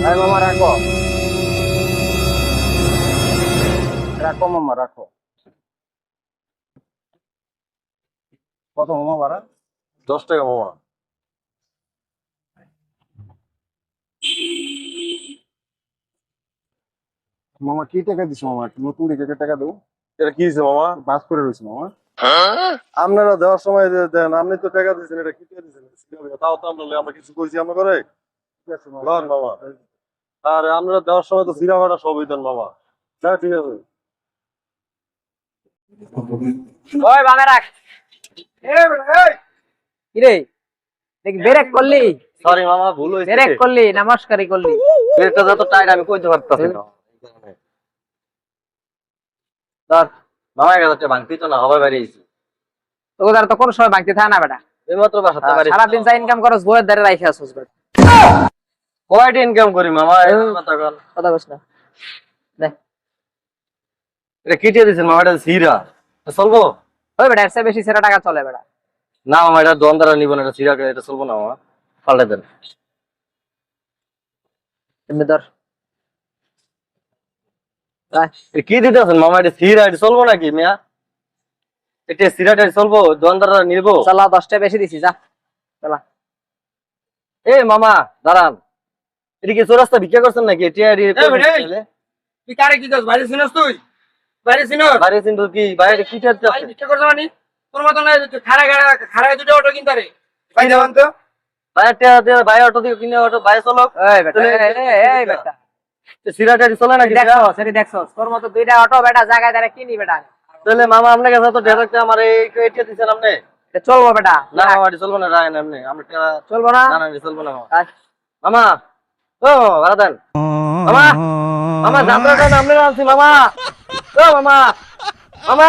এই মামা রাখো, রাখো মামা রাখো। কত মামা ভাড়া? 10 টাকা মামা। মামা কি টাকা দিছো মামা? একটু নতুন রেখে টাকা দেবো। এটা কি দিছে মামা? বাস করে রয়েছে মামা। আপনারা দেওয়ার সময় দেন, আপনি তো টাকা দিচ্ছেন, এটা কি টাকা দিচ্ছেন? তাও তো আমরা কিছু কইছি আমরা করে ঠিক আছে মামা। লন মামা। আর আপনারা দেওয়ার সময় তো সিরা ভাড়া সবই দেন মামা। হ্যাঁ ঠিক আছে। ওই বামে রাখ। কি রে, দেখ ব্রেক করলি, সরি মামা, ভুল হয়েছে। ব্রেক করলি, নমস্কারই করলি। এটা যত টাইট আমি কইতে পারতাছি না। ধর, মামা 1000 ভাঙতি তো না হবে বাড়িয়েছি। তোকে দ্বারা তো কোন সময় ভাঙতে থাকে না বেটা। এইমাত্র বাসাতে বাড়ি। সারাদিন যা ইনকাম করস বইয়ের দ্বারা রাইখে আসছিস বেটা। কয়টা ইনকাম করি মামা? এই কথা কন। কথা কইস না। দেখ, এটা কি দিয়ে দিছেন মামা? এটা সিরা চলবো ওই বেটা এর চেয়ে বেশি সেরা টাকা চলে বেটা। না মামা? এটা দোকানদারা নিব না, এটা সিরা, এটা চলবো না মামা, পাল্টে দেন। এমনি ধর। আয়, এটা কি দিতে আছেন মামা? এটা সিরা, এটা চলবো নাকি মিয়া? এটা সিরাটা চলবো? দোকানদাররা নিব? চালা 10 টাকা বেশি দিছি যা। চালা। এই মামা দাঁড়ান, এটা কি চোরাস্তা ভিক্ষা করছেন নাকি? তুই কারে কি করছ? বাইরে চিনস তুই? বাইরে চিনস? বাইরে কিন্তু কি বাইরে কি চাচ্ছে? বাইরে ভিক্ষা করছ মানে? তোর মত না, খাড়া দুটো অটো কিনতারে। ভাই দেওয়ান তো। বাইরে অটো দিয়ে কিনে অটো বাইরে চলো। এই বেটা, এই বেটা। সিরাটা চলে নাকি? দেখছস, এটি দেখছস। তোর মতো দুইটা অটো বেটা জায়গায় দাঁড়া কিনি বেটা। তাহলে মামা আপনার কাছে তো ঢের রাখতে আমার এইটা দিচ্ছেন আপনি। এটা চলবো বেটা। না মামা, এটা চলবো না, রাখেন আপনি। আমরা চলবো না? না না, এটা চলবো না মামা। আয়। মামা ও ভাড়া দেন মামা। মামা যাত্রাটা নামলে আনছি মামা। ও মামা, মামা।